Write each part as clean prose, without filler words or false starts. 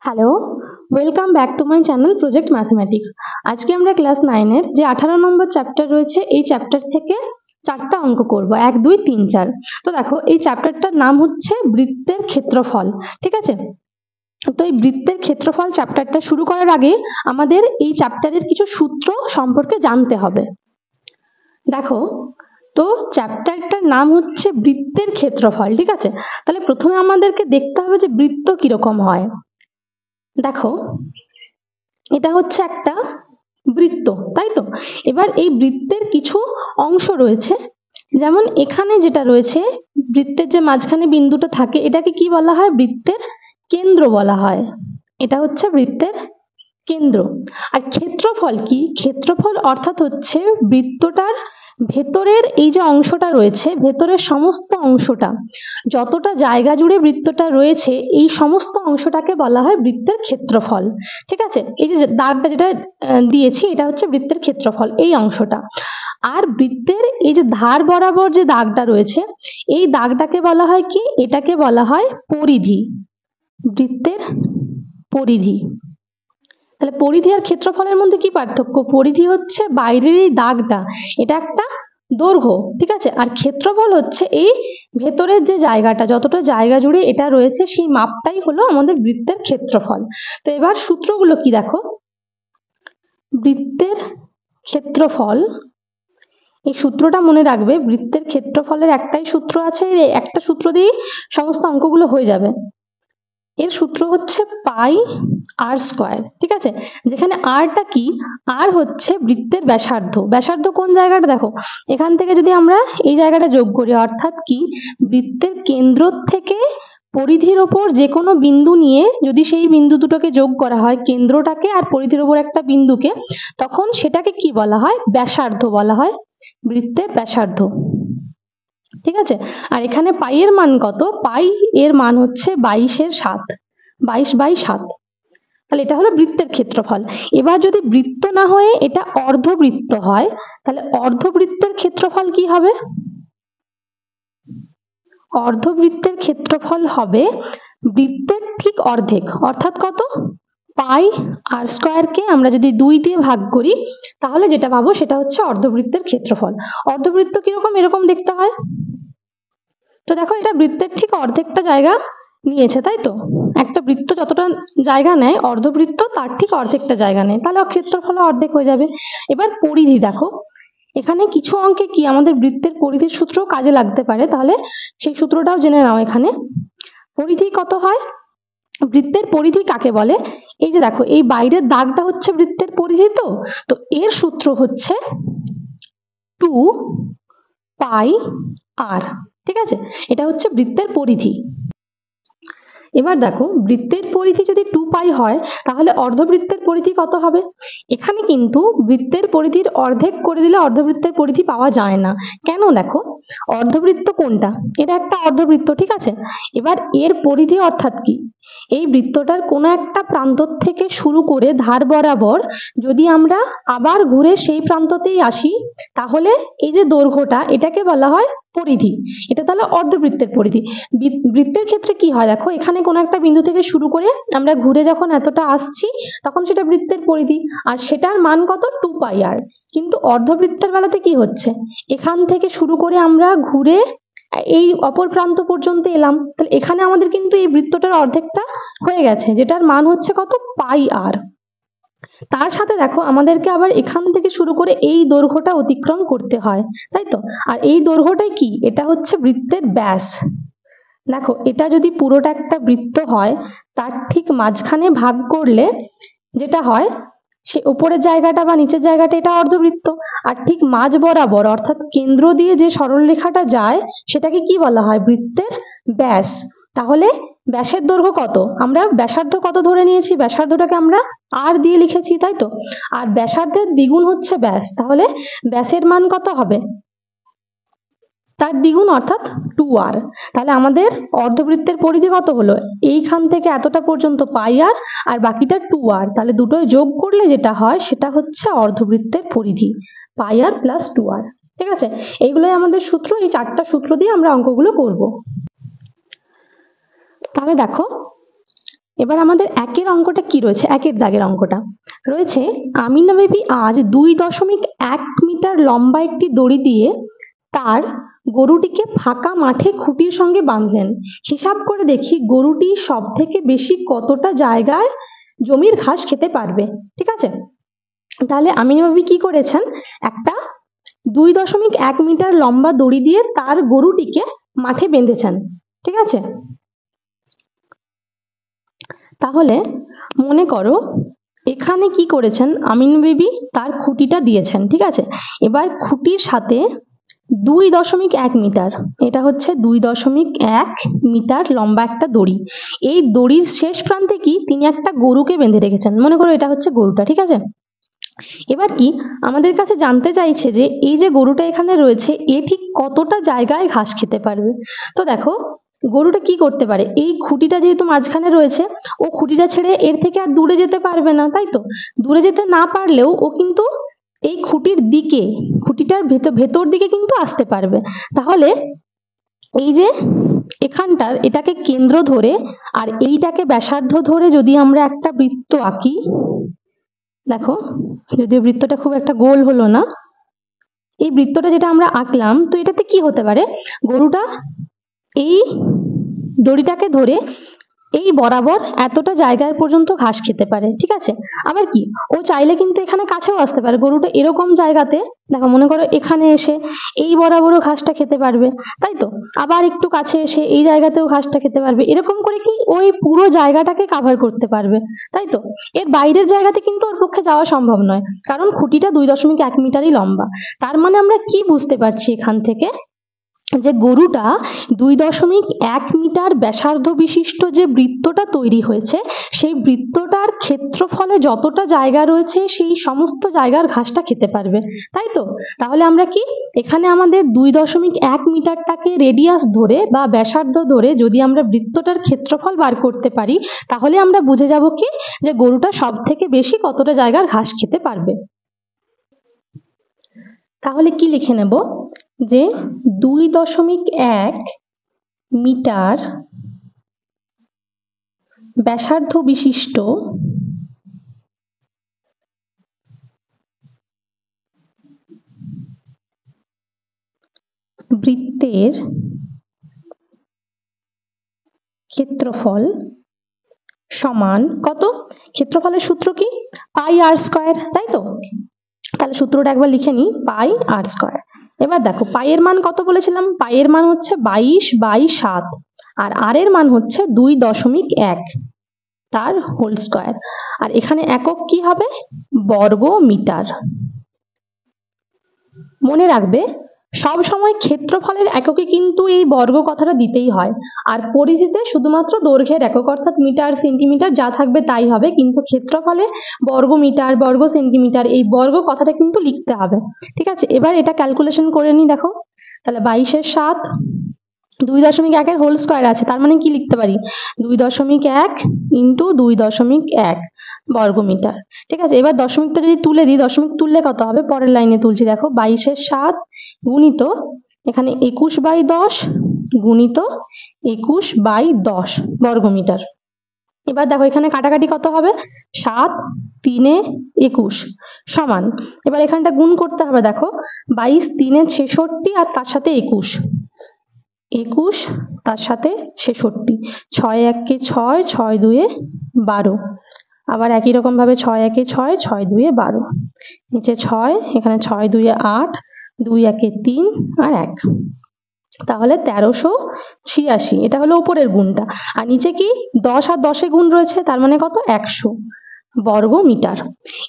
Hello, welcome back to my channel project mathematics. আজকে আমরা class 9-এর যে 18 নম্বর চ্যাপ্টার রয়েছে এই চ্যাপ্টার থেকে 4টা অঙ্ক করব, 1, 2, 3, 4। তো দেখো, এই চ্যাপ্টারটার নাম হচ্ছে বৃত্তের ক্ষেত্রফল। ঠিক আছে, তো এই বৃত্তের ক্ষেত্রফল চ্যাপ্টারটা শুরু করার আগে আমাদের এই চ্যাপ্টারের কিছু সূত্র সম্পর্কে জানতে হবে। দেখো, তো চ্যাপ্টারটার নাম হচ্ছে বৃত্তের ক্ষেত্রফল। ঠিক আছে, তাহলে প্রথমে আমাদেরকে দেখতে হবে যে বৃত্ত কিরকম হয়। দেখো, এটা হচ্ছে একটা বৃত্ত, তাই তো? এবার এই বৃত্তের কিছু অংশ রয়েছে, যেমন এখানে যেটা রয়েছে বৃত্তের যে মাঝখানে বিন্দুটা থাকে এটাকে কি বলা হয়? বৃত্তের কেন্দ্র বলা হয়। এটা হচ্ছে বৃত্তের কেন্দ্র। আর ক্ষেত্রফল কি? ক্ষেত্রফল অর্থাৎ হচ্ছে বৃত্তটার ভেতরের এই যে অংশটা রয়েছে, ভেতরের সমস্ত অংশটা, যতটা জায়গা জুড়ে বৃত্তটা রয়েছে এই সমস্ত অংশটাকে বলা হয় বৃত্তের ক্ষেত্রফল। ঠিক আছে, এই যে দাগটা যেটা দিয়েছি এটা হচ্ছে বৃত্তের ক্ষেত্রফল, এই অংশটা। আর বৃত্তের এই যে ধার বরাবর যে দাগটা রয়েছে এই দাগটাকে বলা হয় কি? এটাকে বলা হয় পরিধি, বৃত্তের পরিধি। তাহলে পরিধি আর ক্ষেত্রফলের মধ্যে কি পার্থক্য? পরিধি হচ্ছে বাইরের এই দাগটা, এটা একটা দৈর্ঘ্য। ঠিক আছে, আর ক্ষেত্রফল হচ্ছে এই ভেতরের যে জায়গাটা, যতটা জায়গা জুড়ে এটা রয়েছে সেই মাপটাই হলো আমাদের বৃত্তের ক্ষেত্রফল। তো এবার সূত্রগুলো কি দেখো, বৃত্তের ক্ষেত্রফল, এই সূত্রটা মনে রাখবে। বৃত্তের ক্ষেত্রফলের একটাই সূত্র আছে, একটা সূত্র দিয়েই সমস্ত অঙ্কগুলো হয়ে যাবে। এর সূত্র হচ্ছে পাই আর স্কয়ার। ঠিক আছে, যেখানে আরটা কি? আর হচ্ছে বৃত্তের ব্যাসার্ধ। ব্যাসার্ধ কোন জায়গাটা? দেখো, এখান থেকে যদি আমরা এই জায়গাটা যোগ করি, অর্থাৎ কি বৃত্তের কেন্দ্র থেকে পরিধির ওপর যে কোনো বিন্দু নিয়ে যদি সেই বিন্দু দুটোকে যোগ করা হয়, কেন্দ্রটাকে আর পরিধির ওপর একটা বিন্দুকে, তখন সেটাকে কি বলা হয়? ব্যাসার্ধ বলা হয়, বৃত্তের ব্যাসার্ধ। ঠিক আছে, আর এখানে পাই এর মান কত? পাই এর মান হচ্ছে 22/7, 22/7। তাহলে এটা হলো বৃত্তের ক্ষেত্রফল। এবার যদি বৃত্ত না হয়ে এটা অর্ধবৃত্ত হয়, তাহলে অর্ধবৃত্তের ক্ষেত্রফল কি হবে? অর্ধবৃত্তের ক্ষেত্রফল হবে বৃত্তের ঠিক অর্ধেক, অর্থাৎ কত? পাই আর স্কয়ারকে আমরা যদি 2 দিয়ে ভাগ করি তাহলে যেটা পাবো সেটা হচ্ছে অর্ধবৃত্তের ক্ষেত্রফল। অর্ধবৃত্ত কিরকম? এরকম দেখতে হয়। তো দেখো, এটা বৃত্তের ঠিক অর্ধেকটা জায়গা নিয়েছে, তাই তো? একটা বৃত্ত যতটা জায়গা নেয়, অর্ধবৃত্ত তার ঠিক অর্ধেকটা জায়গা নেয়, তাহলে ক্ষেত্রফল অর্ধেক হয়ে যাবে। এবার পরিধি দেখো, এখানে কিছু অঙ্কে কি আমাদের বৃত্তের পরিধির সূত্র কাজে লাগতে পারে, তাহলে সেই সূত্রটাও জেনে নাও। এখানে পরিধি কত হয়? বৃত্তের পরিধি কাকে বলে? এই যে দেখো, এই বাইরের দাগটা হচ্ছে বৃত্তের পরিধি। তো এর সূত্র হচ্ছে 2 পাই আর। ঠিক আছে, এটা হচ্ছে বৃত্তের পরিধি। এবার দেখো, বৃত্তের পরিধি যদি 2 পাই হয় তাহলে অর্ধবৃত্তের পরিধি কত হবে? এখানে কিন্তু বৃত্তের পরিধির অর্ধেক করে দিলে অর্ধবৃত্তের পরিধি পাওয়া যায় না। কেন? দেখো, অর্ধবৃত্ত কোনটা? এটা একটা অর্ধবৃত্ত। ঠিক আছে, এবার এর পরিধি অর্থাৎ কি? এই বৃত্তটার কোনো একটা প্রান্ত থেকে শুরু করে ধার বরাবর যদি আমরা আবার ঘুরে সেই প্রান্ততেই আসি, তাহলে এই যে দৈর্ঘ্যটা এটাকে বলা হয় পরিধি। এটা তাহলে অর্ধবৃত্তের পরিধি। বৃত্তের ক্ষেত্রে কি হয়? দেখো, এখানে কোনো একটা বিন্দু থেকে শুরু করে আমরা ঘুরে যখন এতটা আসছি তখন সেটা বৃত্তের পরিধি, আর সেটার মান কত? 2 পাই আর। কিন্তু অর্ধবৃত্তের বেলাতে কি হচ্ছে? এখান থেকে শুরু করে আমরা ঘুরে এই অপর প্রান্ত পর্যন্ত এলাম, তাহলে এখানে আমাদের কিন্তু এই বৃত্তটার অর্ধেকটা হয়ে গেছে, যেটার মান হচ্ছে কত? পাই আর। তার সাথে দেখো, আমাদেরকে আবার এখান থেকে শুরু করে এই দৈর্ঘ্যটা অতিক্রম করতে হয়, তাই তো? আর এই দৈর্ঘ্যটাই কি? এটা হচ্ছে বৃত্তের ব্যাস। দেখো, এটা যদি পুরোটা একটা বৃত্ত হয়, তার ঠিক মাঝখানে ভাগ করলে যেটা হয়, সে উপরের জায়গাটা বা নিচের জায়গাটা এটা অর্ধবৃত্ত, আর ঠিক মাঝ বরাবর অর্থাৎ কেন্দ্র দিয়ে যে সরলরেখাটা যায় সেটাকে কি বলা হয়? বৃত্তের ব্যাস। তাহলে ব্যাসের দৈর্ঘ্য কত? আমরা ব্যাসার্ধ কত ধরে নিয়েছি? ব্যাসার্ধটাকে আমরা আর দিয়ে লিখেছি, তাই তো? আর ব্যাসার্ধের দ্বিগুণ হচ্ছে ব্যাস, তাহলে ব্যাসের মান কত হবে? তার দ্বিগুণ, অর্থাৎ 2 আর। তাহলে আমাদের অর্ধবৃত্তের পরিধি কত হলো? এইখান থেকে এতটা পর্যন্ত পাই আর, আর বাকিটা 2 আর। তাহলে দুটোই যোগ করলে যেটা হয় সেটা হচ্ছে অর্ধবৃত্তের পরিধি, পাই আর প্লাস 2 আর। ঠিক আছে, এইগুলোই আমাদের সূত্র। এই 4টা সূত্র দিয়ে আমরা অঙ্কগুলো করব। তাহলে দেখো, এবার আমাদের একের অঙ্কটা কি রয়েছে, একের দাগের অঙ্কটা রয়েছে, আমিনা বেবি আজ 2.1 মিটার লম্বা একটি দড়ি দিয়ে তার গরুটিকে ফাঁকা মাঠে খুঁটির সঙ্গে বাঁধলেন। হিসাব করে দেখি গরুটি সব থেকে বেশি কতটা জায়গায় জমির ঘাস খেতে পারবে। ঠিক আছে, তাহলে আমিনা বেবি কি করেছেন, একটা 2.1 মিটার লম্বা দড়ি দিয়ে তার গরুটিকে মাঠে বেঁধেছেন। ঠিক আছে, তাহলে মনে করো এখানে কি করেছেন, আমিনা বেবি তার খুঁটিটা দিয়েছেন। ঠিক আছে, এবার খুঁটির সাথে 2.1 মিটার, এটা হচ্ছে 2.1 মিটার লম্বা একটা দড়ি, এই দড়ির শেষ প্রান্তে কি তিনি একটা গরুকে বেঁধে রেখেছেন, মনে করো এটা হচ্ছে গরুটা। ঠিক আছে, এবার কি আমাদের কাছে জানতে চাইছে যে এই যে গরুটা এখানে রয়েছে এ ঠিক কতটা জায়গায় ঘাস খেতে পারবে। তো দেখো গরুটা কি করতে পারে, এই খুঁটিটা যেহেতু মাঝখানে রয়েছে ও খুঁটিটা ছেড়ে এর থেকে আর দূরে যেতে পারবে না, তাই তো দূরে যেতে না পারলেও ও কিন্তু এই খুঁটির দিকে, খুঁটিটার ভেতর দিকে কিন্তু আসতে পারবে। তাহলে এই যে এখানটার এটাকে কেন্দ্র ধরে আর এইটাকে ব্যাসার্ধ ধরে যদি আমরা একটা বৃত্ত আঁকি, দেখো যদিও বৃত্তটা খুব একটা গোল হলো না, এই বৃত্তটা যেটা আমরা আঁকলাম, তো এটাতে কি হতে পারে, গরুটা এই দড়িটাকে ধরে এই বরাবর এতটা জায়গায় পর্যন্ত ঘাস খেতে পারে। ঠিক আছে, আবার কি ও চাইলে কিন্তু এখানে কাছেও আসতে পারে, গরুটা এরকম জায়গাতে দেখো মনে করো এখানে এসে এই বরাবরও ঘাসটা খেতে পারবে, তাই তো আবার একটু কাছে এসে এই জায়গাতেও ঘাসটা খেতে পারবে, এরকম করে কি ওই পুরো জায়গাটাকে কভার করতে পারবে, তাই তো এর বাইরের জায়গাতে কিন্তু ওর পক্ষে যাওয়া সম্ভব নয়, কারণ খুঁটিটা 2.1 মিটারই লম্বা। তার মানে আমরা কি বুঝতে পারছি এখান থেকে, যে গরুটা 2.1 মিটার ব্যাসার্ধ বিশিষ্ট যে বৃত্তটা তৈরি হয়েছে সেই বৃত্তটার ক্ষেত্রফলে যতটা জায়গা রয়েছে সেই সমস্ত জায়গার ঘাসটা খেতে পারবে, তাই তো তাহলে আমরা কি এখানে আমাদের 2.1 মিটারটাকে রেডিয়াস ধরে বা ব্যাসার্ধ ধরে যদি আমরা বৃত্তটার ক্ষেত্রফল বার করতে পারি তাহলে আমরা বুঝে যাব কি যে গরুটা সব থেকে বেশি কতটা জায়গার ঘাস খেতে পারবে। তাহলে কি লিখে নেব, যে 2.1 মিটার ব্যাসার্ধ বিশিষ্ট বৃত্তের ক্ষেত্রফল সমান কত, ক্ষেত্রফলের সূত্র কি পাই আর স্কয়ার, তাই তো তাহলে সূত্রটা একবার লিখে নিই, পাই আর স্কয়ার। এবার দেখো পাইয়ের মান কত বলেছিলাম, পাইয়ের মান হচ্ছে 22/7 আর আর এর মান হচ্ছে 2.1 তার হোল স্কয়ার, আর এখানে একক কি হবে, বর্গ মিটার। মনে রাখবে সব সময় ক্ষেত্রফলের এককে কিন্তু এই বর্গ কথাটা দিতেই হয়, আর পরিধিতে শুধুমাত্র দৈর্ঘ্যের একক অর্থাৎ মিটার সেন্টিমিটার যা থাকবে তাই হবে, কিন্তু ক্ষেত্রফলে বর্গ মিটার বর্গ সেন্টিমিটার এই বর্গ কথাটা কিন্তু লিখতে হবে। ঠিক আছে, এবার এটা ক্যালকুলেশন করে নি, দেখো তাহলে 22/7 2.1 হোল স্কয়ার আছে, তার মানে কি লিখতে পারি 2.1 ইন্টু 2.1 বর্গ মিটার। ঠিক আছে, এবার দশমিকটা যদি তুলে দিই, দশমিক তুললে কত হবে, পরের লাইনে তুলছি, দেখো 22/7 গুণিত এখানে 21/10 গুণিত 21/10 বর্গ মিটার। এবার দেখো এখানে কাটাকাটি কত হবে, 7 3 21 সমান, এবার এখানটা গুণ করতে হবে, দেখো 22 3 66 আর তার সাথে 21 তার সাথে 66, 6 1 6 6 2 12, আবার একই রকম ভাবে 6 1 6 6 2 12, নিচে 6 এখানে 6 2 8 2 1 3 আর 1, তাহলে 1386, এটা হলো উপরের গুণটা, আর নিচে কি 10 আর 10 গুণ রয়েছে, তার মানে কত 100 বর্গ মিটার।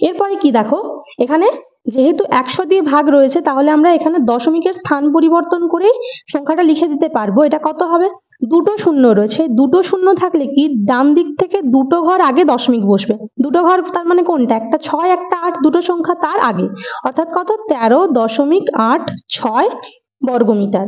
এরপরে কি দেখো এখানে যেহেতু 100 দিয়ে ভাগ রয়েছে তাহলে আমরা এখানে দশমিকের স্থান পরিবর্তন করে সংখ্যাটা লিখে দিতে পারবো, এটা কত হবে, দুটো শূন্য রয়েছে, দুটো শূন্য থাকলে কি ডান দিক থেকে দুটো ঘর আগে দশমিক বসবে, দুটো ঘর তার মানে কোনটা, একটা 6 একটা 8, দুটো সংখ্যা তার আগে, অর্থাৎ কত 13.86 বর্গ মিটার।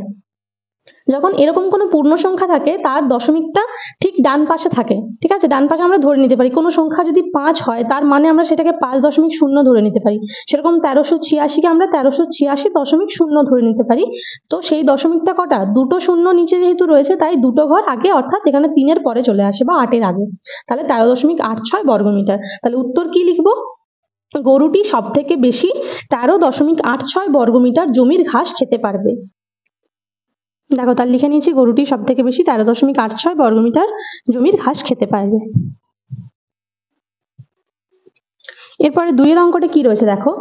যখন এরকম কোনো পূর্ণ সংখ্যা থাকে তার দশমিকটা ঠিক ডান পাশে থাকে, ঠিক আছে, ডান পাশে আমরা ধরে নিতে পারি। কোনো সংখ্যা যদি 5 হয় তার মানে আমরা সেটাকে 5.0 ধরে নিতে পারি। সেরকম 1386-কে আমরা 1386.0 ধরে নিতে পারি। তো সেই দশমিকটা কটা, দুটো শূন্য নিচে যেহেতু রয়েছে তাই দুটো ঘর আগে, অর্থাৎ এখানে 3-এর পরে চলে আসে বা 8-এর আগে, তাহলে 13.86 বর্গমিটার। তাহলে উত্তর কি লিখবো, গরুটি সব থেকে বেশি 13.86 বর্গমিটার জমির ঘাস খেতে পারবে। দেখো তার লিখে নিয়েছি, গরুটি সব থেকে বেশি 13.86 বর্গমিটার জমির ঘাস খেতে পারবে। এরপরে 2-এর অঙ্কটা কি রয়েছে দেখো,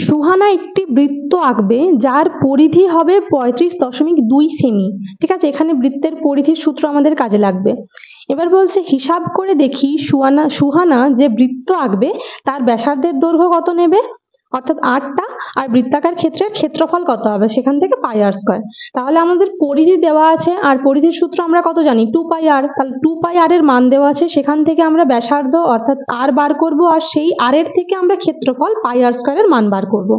সুহানা একটি বৃত্ত আঁকবে যার পরিধি হবে 35.2 সেমি। ঠিক আছে, এখানে বৃত্তের পরিধির সূত্র আমাদের কাজে লাগবে। এবার বলছে হিসাব করে দেখি সুহানা যে বৃত্ত আঁকবে তার ব্যাসার্ধের দৈর্ঘ্য কত নেবে, অর্থাৎ 8টা, আর বৃত্তাকার ক্ষেত্রের ক্ষেত্রফল কত হবে সেখান থেকে পাই আর স্কয়ার। তাহলে আমাদের পরিধি দেওয়া আছে আর পরিধির সূত্র আমরা কত জানি, 2 পাই আর। তাহলে 2 পাই আর এর মান দেওয়া আছে, সেখান থেকে আমরা ব্যাসার্ধ অর্থাৎ আর বার করব, আর সেই আর এর থেকে আমরা ক্ষেত্রফল পাই আর স্কয়ারের মান বার করব।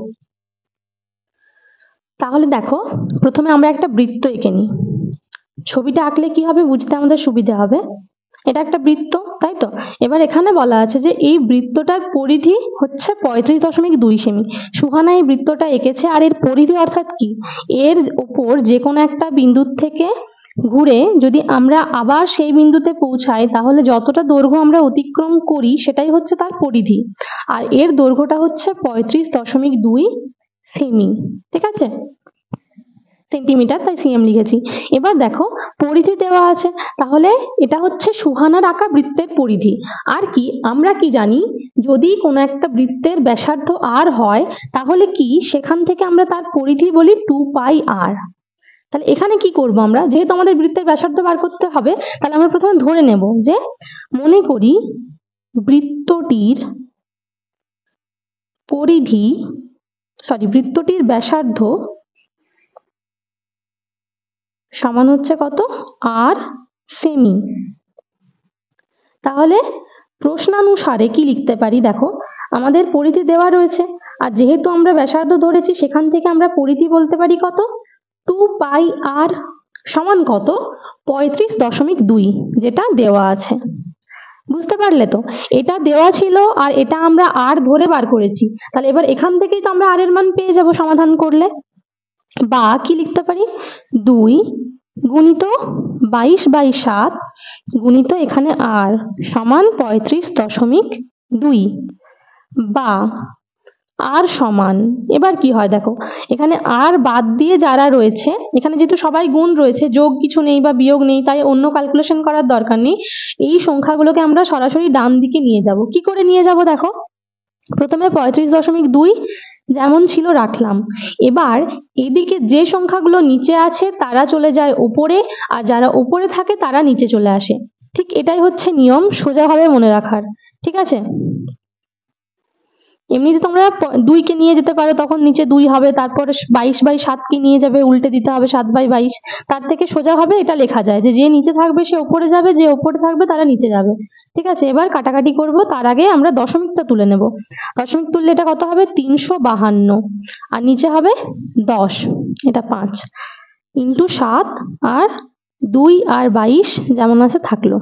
তাহলে দেখো প্রথমে আমরা একটা বৃত্ত এঁকে নিই। ছবিটা আঁকলে কি হবে বুঝতে আমাদের সুবিধা হবে। এটা একটা বৃত্ত, তাই তো। এবার এখানে বলা আছে যে এই বৃত্তটার পরিধি হচ্ছে 35.2 সেমি। সুহানা এই বৃত্তটা এঁকেছে, আর এর পরিধি অর্থাৎ কি, এর উপর যে কোনো একটা বিন্দুর থেকে ঘুরে যদি আমরা আবার সেই বিন্দুতে পৌঁছাই তাহলে যতটা দৈর্ঘ্য আমরা অতিক্রম করি সেটাই হচ্ছে তার পরিধি, আর এর দৈর্ঘ্যটা হচ্ছে 35.2 সেমি। ঠিক আছে, সেন্টিমিটার, তাই সিএম লিখেছি। এবার দেখো পরিধি দেওয়া আছে, তাহলে এটা হচ্ছে সুহানার আঁকা বৃত্তের পরিধি। আর কি আমরা কি জানি, যদি কোনো একটা বৃত্তের ব্যাসার্ধ আর হয় তাহলে কি সেখান থেকে আমরা তার পরিধি বলি 2 পাই আর। তাহলে এখানে কি করব আমরা, যেহেতু আমাদের বৃত্তের ব্যাসার্ধ বার করতে হবে, তাহলে আমরা প্রথমে ধরে নেব যে মনে করি বৃত্তটির পরিধি বৃত্তটির ব্যাসার্ধ সমান হচ্ছে কত, আর সেমি। তাহলে প্রশ্নানুসারে কি লিখতে পারি, দেখো আমাদের পরিধি দেওয়া রয়েছে, আর যেহেতু আমরা ব্যাসার্ধ ধরেছি সেখান থেকে আমরা পরিধি বলতে পারি কত, 2 পাই আর সমান কত, 35.2, যেটা দেওয়া আছে। বুঝতে পারলে তো, এটা দেওয়া ছিল আর এটা আমরা আর ধরে বার করেছি, তাহলে এবার এখান থেকেই তো আমরা আর এর মান পেয়ে যাব সমাধান করলে। বা কি লিখতে পারি, 2 গুণিত 22/7 গুণিত এখানে আর সমান 35.2, বা আর সমান, এবার কি হয় দেখো এখানে আর বাদ দিয়ে যারা রয়েছে, এখানে যেহেতু সবাই গুণ রয়েছে, যোগ কিছু নেই বা বিয়োগ নেই, তাই অন্য ক্যালকুলেশন করার দরকার নেই। এই সংখ্যাগুলোকে আমরা সরাসরি ডান দিকে নিয়ে যাব। কি করে নিয়ে যাব দেখো, প্রথমে 35.2 যেমন ছিল রাখলাম। এবার এদিকে যে সংখ্যাগুলো নিচে আছে তারা চলে যায় উপরে, আর যারা উপরে থাকে তারা নিচে চলে আসে। ঠিক এটাই হচ্ছে নিয়ম, সোজাভাবে মনে রাখার। ঠিক আছে, এমনিতে তোমরা 2 কে নিয়ে যেতে পারো, তখন নিচে 2 হবে, তারপরে 22/7 কে নিয়ে যাবে, উল্টে দিতে হবে 7/22। তার থেকে সোজাভাবে এটা লেখা যায় যে যে নিচে থাকবে সে উপরে যাবে, যে উপরে থাকবে তারা নিচে যাবে। ঠিক আছে, এবার কাটাকাটি করব, তার আগে আমরা দশমিকটা তুলে নেব। দশমিক তুললে এটা কত হবে, 352, আর নিচে হবে 10, এটা 5 ইন্টু 7, আর 2 আর 22 যেমন আছে থাকলো।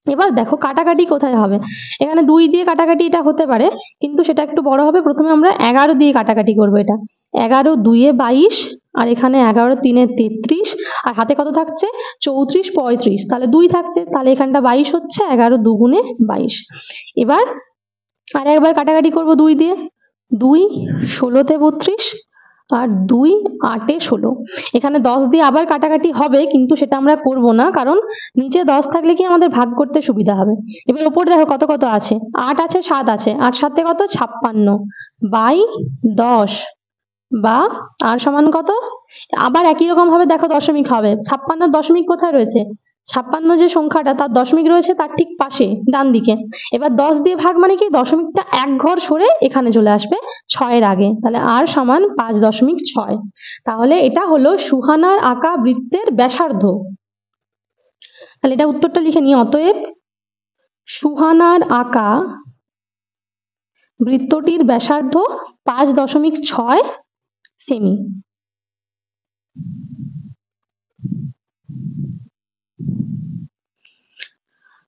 এবার দেখো কাটাকাটি কোথায় হবে, এখানে 2 দিয়ে কাটাকাটি এটা হতে পারে, কিন্তু সেটা একটু বড় হবে। প্রথমে আমরা 11 দিয়ে কাটাকাটি করবো, এটা 11 2 22, আর এখানে 11 3 33, আর হাতে কত থাকছে 34 35, তাহলে 2 থাকছে, তাহলে এখানটা 22 হচ্ছে, 11 2 গুণে 22। এবার আর একবার কাটাকাটি করব 2 দিয়ে, 2 16 তে 32, আর 2 8 এ 16। এখানে 10 দিয়ে আবার কাটাকাটি হবে, কিন্তু সেটা আমরা করব না, কারণ নিচে 10 থাকলে কি আমাদের ভাগ করতে সুবিধা হবে। এবার উপরে দেখো কত কত আছে, 8 আছে 7 আছে, 8 7 কত 56 বাই 10, বা আর সমান কত। আবার একই রকম ভাবে দেখো দশমিক হবে, 56 দশমিক কোথায় রয়েছে, 56 যে সংখ্যাটা তার দশমিক রয়েছে তার ঠিক পাশে ডান দিকে। এবার 10 দিয়ে ভাগ মানে কি, দশমিকটা এক ঘর সরে এখানে চলে আসবে 6-এর আগে, তাহলে আর সমান 5.6। তাহলে এটা হলো সুহানার আঁকা বৃত্তের ব্যাসার্ধ। তাহলে এটা উত্তরটা লিখে নিই, অতএব সুহানার আঁকা বৃত্তটির ব্যাসার্ধ 5.6 সেমি।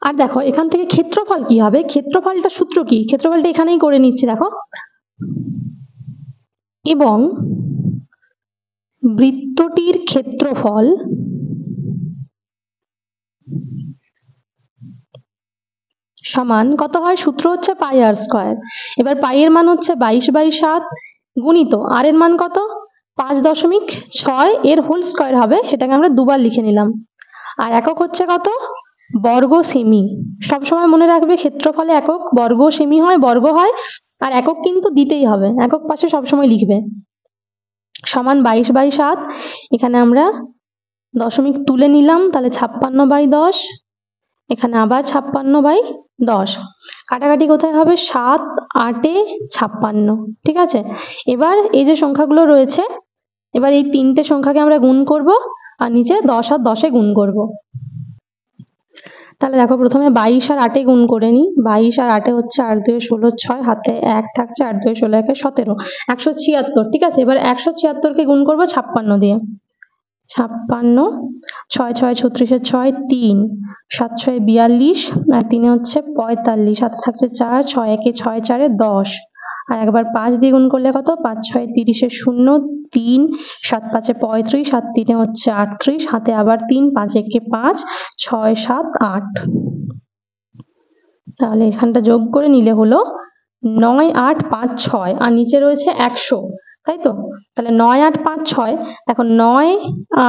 আর দেখো এখান থেকে ক্ষেত্রফল কি হবে, ক্ষেত্রফলটা সূত্র কি, ক্ষেত্রফলটা এখানেই করে নিচ্ছি দেখো, এবং বৃত্তটির ক্ষেত্রফল সমান কত হয়, সূত্র হচ্ছে পাই আর স্কয়ার। এবার পাই এর মান হচ্ছে 22/7 গুণিত আর এর মান কত 5.6, এর হোল স্কয়ার হবে, সেটাকে আমরা দুবার লিখে নিলাম। আর একক হচ্ছে কত, বর্গ সেমি। সবসময় মনে রাখবে ক্ষেত্রফলে একক বর্গ সেমি হয়, বর্গ হয়, আর একক কিন্তু দিতেই হবে, একক পাশে সবসময় লিখবে। সমান 22/7, এখানে আমরা দশমিক তুলে নিলাম, তাহলে 56/10, এখানে আবার 56/10, কাটাকাটি কোথায় হবে, 7 8 এ 56, ঠিক আছে। এবার এই যে সংখ্যাগুলো রয়েছে, এবার এই তিনটে সংখ্যাকে আমরা গুণ করব, আর নিচে 10 আর 10 এ গুণ করব। তাহলে দেখো প্রথমে 22 আর 8 এ গুণ করে নিই, 22 আর 8 এ হচ্ছে 8 2 16 6, হাতে 1 থাকছে, 8 2 16 1 17, 176, ঠিক আছে। এবার 176 কে গুণ করব 56 দিয়ে, 56, 6 6 36 6, 3 7 6 42, আর 3 হচ্ছে 45, হাতে থাকছে 4, 6 1 6 4 10, আর একবার 5 দিয়ে গুণ করলে কত, 5 6 30 0, 3 7 5 35, 7 3 হচ্ছে 38, হাতে আবার 3, 5 1 5, 6 7 8। তাহলে এখানটা যোগ করে নিলে হলো 9 8 5 6, আর নিচে রয়েছে 100, তাই তো। তাহলে 9 8 5 6, দেখো 9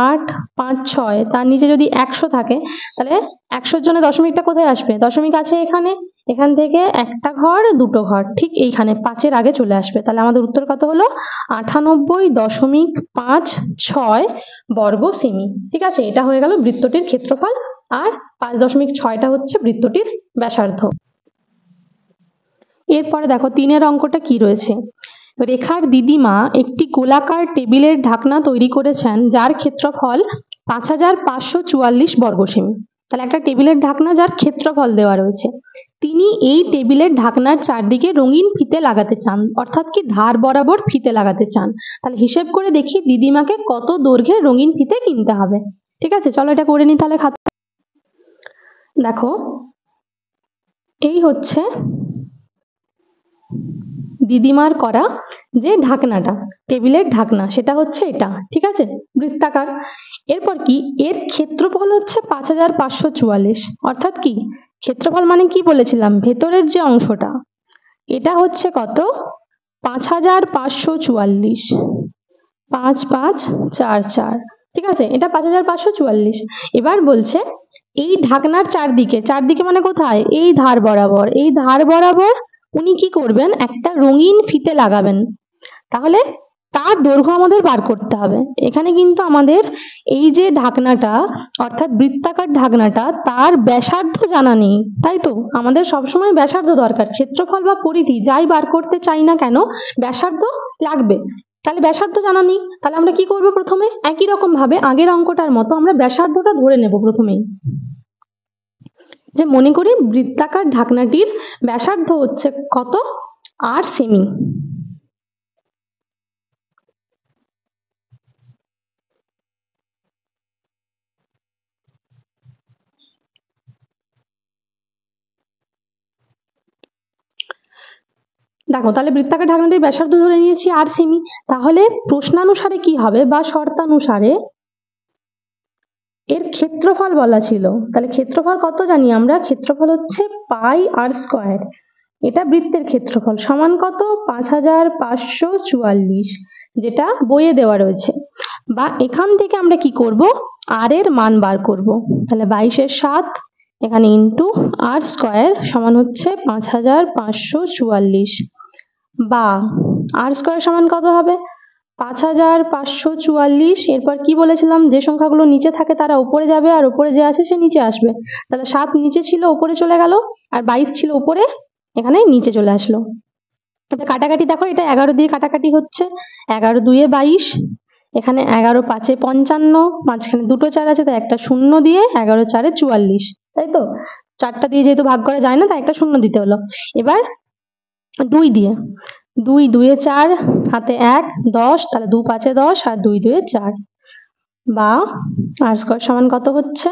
8 5 6, তার নিচে যদি 100 থাকে, তাহলে 100 জন্য দশমিকটা কোথায় আসবে, দশমিক আছে এখানে, এখান থেকে একটা ঘর দুটো ঘর ঠিক এইখানে 5-এর আগে চলে আসবে। তাহলে আমাদের উত্তর কত হলো, 98.56 বর্গ সেমি, ঠিক আছে। এটা হয়ে গেল বৃত্তটির ক্ষেত্রফল, আর 5.6টা হচ্ছে বৃত্তটির ব্যাসার্ধ। এরপরে দেখো 3-এর অঙ্কটা কি রয়েছে, রেখার দিদিমা একটি গোলাকার টেবিলের ঢাকনা তৈরি করেছেন যার ক্ষেত্রফল 5544 বর্গ সেমি। তাহলে একটা টেবিলের ঢাকনা যার ক্ষেত্রফল দেওয়া রয়েছে, তিনি এই টেবিলের ঢাকনার চারদিকে রঙিন ফিতে লাগাতে চান, অর্থাৎ কি ধার বরাবর ফিতে লাগাতে চান। তাহলে হিসেব করে দেখি দিদিমাকে কত দৈর্ঘ্যের রঙিন ফিতে কিনতে হবে, ঠিক আছে। চলো এটা করে নিই তাহলে খাতা। দেখো এই হচ্ছে দিদিমার করা যে ঢাকনাটা, টেবিলের ঢাকনা, সেটা হচ্ছে এটা, ঠিক আছে, বৃত্তাকার। এরপর কি, এর ক্ষেত্রফল হচ্ছে 5544, অর্থাৎ কি ক্ষেত্রফল মানে কি বলেছিলাম, ভেতরের যে অংশটা, এটা হচ্ছে কত 5544, 5 5 4 4, ঠিক আছে, এটা 5544। এবার বলছে এই ঢাকনার চারদিকে, চারদিকে মানে কোথায়, এই ধার বরাবর, এই ধার বরাবর উনি কি করবেন, একটা রঙিন ফিতে লাগাবেন। তাহলে তার দৈর্ঘ্য আমাদের বার করতে হবে। এখানে কিন্তু আমাদের এই যে ঢাকনাটা, অর্থাৎ বৃত্তাকার ঢাকনাটা, তার ব্যাসার্ধ জানা নেই, তাই তো। আমাদের সবসময় ব্যাসার্ধ দরকার, ক্ষেত্রফল বা পরিধি যাই বার করতে চাই না কেন ব্যাসার্ধ লাগবে। তাহলে ব্যাসার্ধ জানা নেই, তাহলে আমরা কি করব, প্রথমে একই রকম ভাবে আগের অঙ্কটার মতো আমরা ব্যাসার্ধটা ধরে নেব প্রথমেই, যে মনে করি বৃত্তাকার ঢাকনাটির ব্যাসার্ধ হচ্ছে কত, 8 সেমি। দেখো তাহলে বৃত্তাকার ঢাকনাটির ব্যাসার্ধ ধরে নিয়েছি 8 সেমি। তাহলে প্রশ্নানুসারে কি হবে, বা শর্তানুসারে এর ক্ষেত্রফল বলা ছিল, তাহলে ক্ষেত্রফল কত জানি আমরা, ক্ষেত্রফল হচ্ছে পাই আর স্কয়ার, এটা বৃত্তের ক্ষেত্রফল সমান কত 5544, যেটা বইয়ে দেওয়া রয়েছে। বা এখান থেকে আমরা কি করব, আর এর মান বার করব। তাহলে 22 এর 7 এখানে ইন্টু আর স্কয়ার সমান হচ্ছে 5544, বা আর স্কয়ার সমান কত হবে 5544। এরপর কি বলেছিলাম, যে সংখ্যাগুলো নিচে থাকে তারা উপরে যাবে, আর উপরে যে আছে সে নিচে আসবে। তাহলে 7 নিচে ছিল উপরে চলে গেল, আর 22 ছিল উপরে, এখানে নিচে চলে আসলো। এটা কাটাকাটি দেখো, এটা 11 দিয়ে কাটাকাটি হচ্ছে, 11 2 এ 22, এখানে 11 5 এ 55, মাঝখানে দুটো 4 আছে তাই একটা শূন্য দিয়ে 11 4 এ 44, তাই তো। 4টা দিয়ে যেহেতু ভাগ করা যায় না তাই একটা শূন্য দিতে হলো। এবার 2 দিয়ে, 2 2 এ 4, হাতে 1 10, তাহলে 2 5 এ 10, আর 2 2 এ 4, বা আর স্কয়ার সমান কত হচ্ছে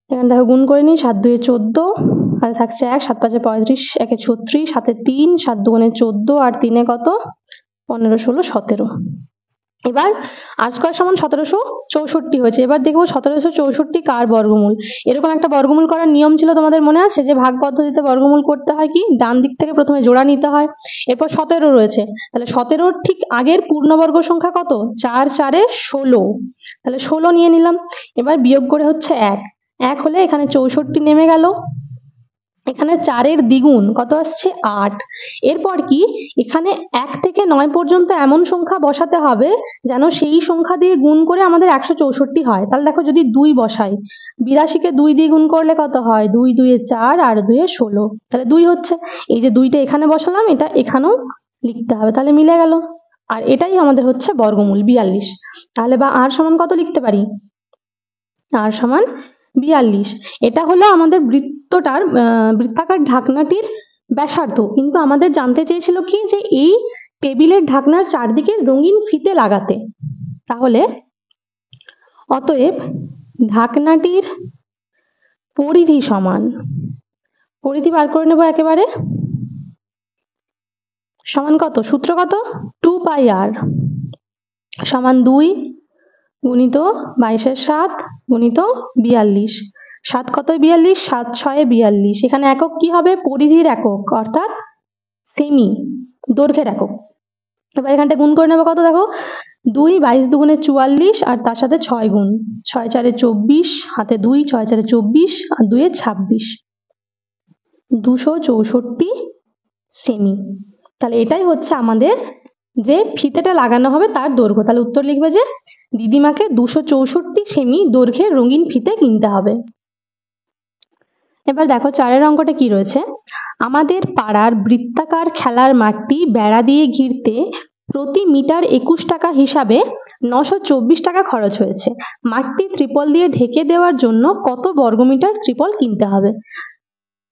এখানে দেখো গুণ করে নিই, 7 2 14, আর থাকছে 1, 7 5 35, 1 36, 7 3, 7 2 14, আর 3 কত 15 16 17। এবার আর স্কয়ার সমান 1764 হয়েছে। এবার দেখবো 1764 কার বর্গমূল। এরকম একটা বর্গমূল করার নিয়ম ছিল, তোমাদের মনে আছে যে ভাগ পদ্ধতিতে বর্গমূল করতে হয় কি, ডান দিক থেকে প্রথমে জোড়া নিতে হয়, এরপর 17 রয়েছে, তাহলে 17 ঠিক আগের পূর্ণবর্গ সংখ্যা কত, 4 4 16, তাহলে 16 নিয়ে নিলাম। এবার বিয়োগ করে হচ্ছে 1 হলে এখানে 64 নেমে গেল। এখানে 4 এর দ্বিগুণ কত আসছে 8। এরপর কি, এখানে 1 থেকে 9 পর্যন্ত এমন সংখ্যা বসাতে হবে যেন সেই সংখ্যা দিয়ে গুণ করে আমাদের 164 হয়। তাহলে দেখো যদি 2 বসাই, 82 কে 2 দিয়ে গুণ করলে কত হয়, 2 2 এ 4 আর 2 এ 16, তাহলে 2 হচ্ছে। এই যে 2টা এখানে বসালাম, এটা এখানেও লিখতে হবে, তাহলে মিলে গেল। আর এটাই আমাদের হচ্ছে বর্গমূল 42। তাহলে বা আর সমান কত লিখতে পারি, আর সমান 42। এটা হলো আমাদের বৃত্তটার বৃত্তাকার ঢাকনাটির ব্যাসার্ধ। কিন্তু আমাদের জানতে চেয়েছিল কি, যে এই টেবিলের ঢাকনার চারদিকে রঙিন ফিতে লাগাতে। তাহলে অতএব ঢাকনাটির পরিধি সমান, পরিধি বার করে নেব একেবারে, সমান কত, সূত্র কত, 2 পাই r সমান 2 গুণিত 22 এর 7 গুণিত 42। 7 কত 42, 7 6 42। এখানে একক কি হবে, পরিধির একক, অর্থাৎ সেমি, দৈর্ঘ্যের একক। এবার এখানটা গুণ করে নেবো কত, দেখো 2 22 দুগুণে 44, আর তার সাথে 6 গুণ, 6 4 24, হাতে 2, 6 4 24, আর 2 26, 264 সেমি। তাহলে এটাই হচ্ছে আমাদের যে ফিতেটা লাগানো হবে তার দৈর্ঘ্য। তাহলে উত্তর লিখবে যে দিদিমাকে 264 সেমি দৈর্ঘ্যের রঙিন ফিতে কিনতে হবে। এবার দেখো 4 অঙ্কটা কি রয়েছে, আমাদের পাড়ার বৃত্তাকার খেলার মাঠটি বেড়া দিয়ে ঘিরতে প্রতি মিটার 21 টাকা হিসাবে 924 টাকা খরচ হয়েছে। মাঠটি ত্রিপল দিয়ে ঢেকে দেওয়ার জন্য কত বর্গমিটার ত্রিপল কিনতে হবে।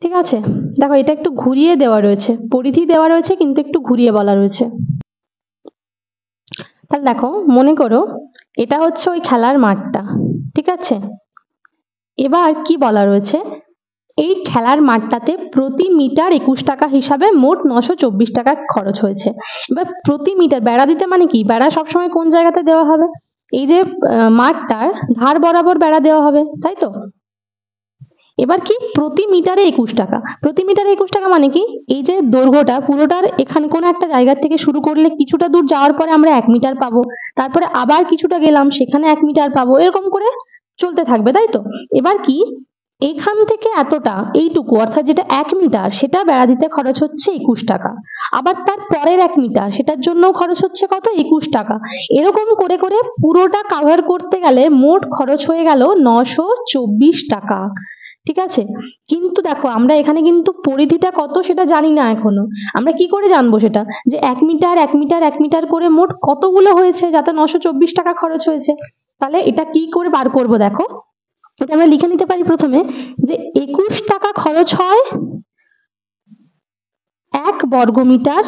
ঠিক আছে, দেখো এটা একটু ঘুরিয়ে দেওয়া রয়েছে, পরিধি দেওয়া রয়েছে কিন্তু একটু ঘুরিয়ে বলা রয়েছে। তাহলে দেখো মনে করো এটা হচ্ছে ওই খেলার মাঠটা, ঠিক আছে। এবার কি বলা রয়েছে, এই খেলার মাঠটাতে প্রতি মিটার 21 টাকা হিসাবে মোট 924 টাকা খরচ হয়েছে। এবার প্রতি মিটার বেড়া দিতে মানে কি, বেড়া সবসময় কোন জায়গাতে দেওয়া হবে, এই যে মাঠটার ধার বরাবর বেড়া দেওয়া হবে, তাই তো। এবার কি, প্রতি মিটারে 21 টাকা, প্রতি মিটারে 21 টাকা মানে কি, এই যে দৈর্ঘ্যটা পুরোটার এখানে কোনো একটা জায়গা থেকে শুরু করলে কিছুটা দূর যাওয়ার পরে আমরা 1 মিটার পাবো, তারপরে আবার কিছুটা গেলাম সেখানে 1 মিটার পাবো, এরকম করে চলতে থাকবে, তাই তো। এবার কি, এখান থেকে এতটা এইটুকু অর্থাৎ যেটা 1 মিটার সেটা বেড়া দিতে খরচ হচ্ছে 21 টাকা, আবার তার পরের 1 মিটার সেটার জন্য খরচ হচ্ছে কত, 21 টাকা। এরকম করে করে পুরোটা কভার করতে গেলে মোট খরচ হয়ে গেল 924 টাকা। ঠিক আছে, কিন্তু দেখো আমরা এখানে কিন্তু পরিধিটা কত সেটা জানি না এখনো। আমরা কি করে জানবো সেটা, যে 1 মিটার 1 মিটার 1 মিটার করে মোট কতগুলো হয়েছে যাতে 924 টাকা খরচ হয়েছে। তাহলে এটা কি করে বার করব, দেখো এটা আমরা লিখে নিতে পারি প্রথমে, যে 21 টাকা খরচ হয় 1 বর্গমিটার,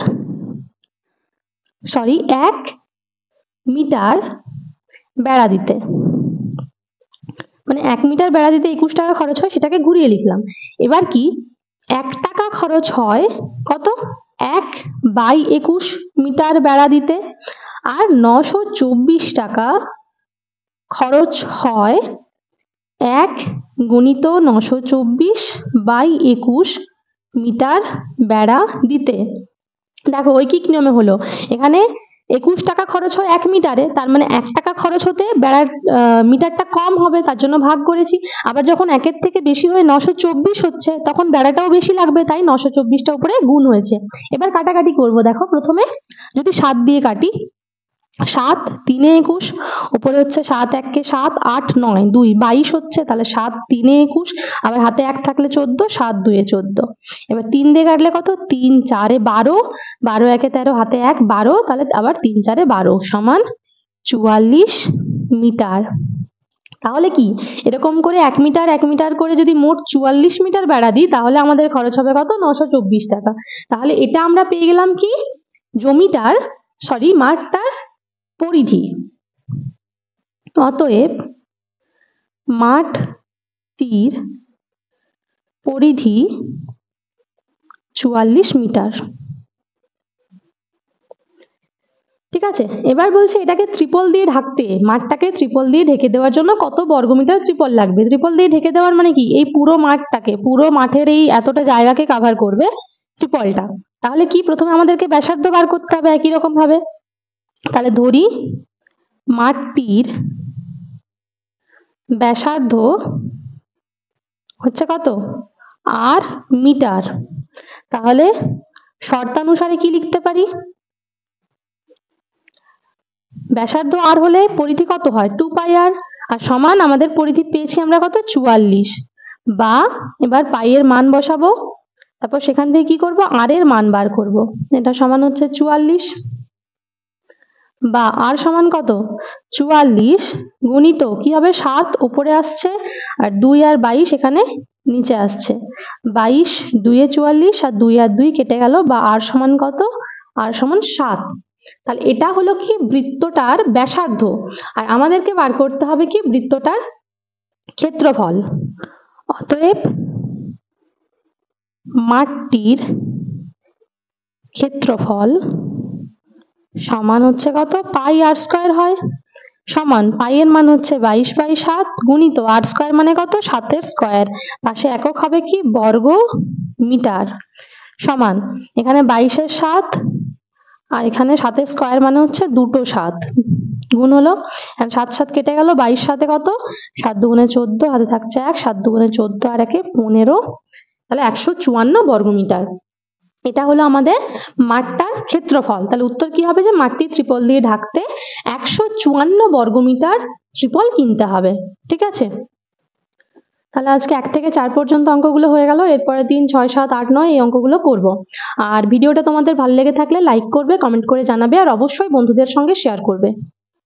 সরি 1 মিটার বেড়া দিতে, মানে 1 মিটার বেড়া দিতে 21 টাকা খরচ হয়, সেটাকে ঘুরিয়ে লিখলাম। এবার কি, 1 টাকা খরচ হয় কত, 1/21 মিটার বেড়া দিতে, আর 924 টাকা খরচ হয় 1 গুণিত 924/21 মিটার বেড়া দিতে। দেখো ঐকিক নিয়মে হলো, এখানে 21 টাকা খরচ হয় 1 মিটারে, তার মানে 1 টাকা খরচ হতে বেড়ার মিটারটা কম হবে, তার জন্য ভাগ করেছি। আবার যখন 1-এর থেকে বেশি হয়ে 924 হচ্ছে তখন বেড়াটাও বেশি লাগবে, তাই 924টা উপরে গুণ হয়েছে। এবার কাটাকাটি করব, দেখো প্রথমে যদি 7 দিয়ে কাটি, 7 3 এ 21, উপরে হচ্ছে 7 1 কে 7, 8 9 2 22 হচ্ছে, তাহলে 7 3 এ 21, আবার হাতে 1 থাকলে 14, 7 2 এ 14। এবার 3 দিয়ে কাটলে কত, 3 4 এ 12, 12 1 এ 13, হাতে 1 12, তাহলে আবার 3 4 এ 12 সমান 44 মিটার। তাহলে কি, এরকম করে 1 মিটার 1 মিটার করে যদি মোট 44 মিটার বেড়া দিই তাহলে আমাদের খরচ হবে কত, 924 টাকা। তাহলে এটা আমরা পেয়ে গেলাম কি, জমিটার সরি মাঠটার পরিধি। অতএব মাঠ মাঠটির পরিধি 44 মিটার। ঠিক আছে, এবার বলছে এটাকে ত্রিপল দিয়ে ঢাকতে, মাঠটাকে ত্রিপল দিয়ে ঢেকে দেওয়ার জন্য কত বর্গমিটার ত্রিপল লাগবে। ত্রিপল দিয়ে ঢেকে দেওয়ার মানে কি, এই পুরো মাঠটাকে, পুরো মাঠের এই এতটা জায়গাকে কভার করবে ত্রিপলটা। তাহলে কি প্রথমে আমাদেরকে ব্যাসার্ধ বার করতে হবে একই রকম ভাবে। তাহলে ধরি মাঠটির ব্যাসার্ধ হচ্ছে কত, আর মিটার। তাহলে শর্তানুসারে কি লিখতে পারি, ব্যাসার্ধ আর হলে পরিধি কত হয় 2 পাই আর, আর সমান আমাদের পরিধি পেয়েছি আমরা কত 44, বা এবার পাই এর মান বসাবো, তারপর সেখান থেকে কি করব, আর এর মান বার করব। এটা সমান হচ্ছে 44, বা আর সমান কত 44 গুণিত কি হবে 7 উপরে আসছে, আর 2 আর 22 এখানে নিচে আসছে। 22 2 এ 44, আর 2 আর 2 কেটে গেল, বা আর সমান কত, আর সমান 7। তাহলে এটা হলো কি বৃত্তটার ব্যাসার্ধ, আর আমাদেরকে বার করতে হবে কি বৃত্তটার ক্ষেত্রফল। অতএব মাঠটির ক্ষেত্রফল সমান হচ্ছে কত, পাই আর স্কয়ার হয়, সমান পাই এর মান হচ্ছে 22/7 গুণিত আর স্কয়ার মানে কত 7 এর স্কয়ার, পাশে একক হবে কি বর্গ মিটার, সমান এখানে 22 এর 7 আর এখানে 7 এর স্কয়ার মানে হচ্ছে দুটো 7 গুণ হলো, 7 7 কেটে গেল, 22 7 কত 7 দুগুণে 14, হাতে থাকছে 1, 7 দুগুণে 14 আর 1 15, তাহলে 154 বর্গমিটার। এটা হলো আমাদের মাঠটার ক্ষেত্রফল। তাহলে উত্তর কি হবে, যে মাঠটি ত্রিপল দিয়ে ঢাকতে 154 বর্গমিটার ত্রিপল কিনতে হবে। ঠিক আছে, তাহলে আজকে 1 থেকে 4 পর্যন্ত অঙ্কগুলো হয়ে গেল, এরপরে 3 6 7 8 9 এই অঙ্কগুলো করব। আর ভিডিওটা তোমাদের ভালো লেগে থাকলে লাইক করবে, কমেন্ট করে জানাবে, আর অবশ্যই বন্ধুদের সঙ্গে শেয়ার করবে।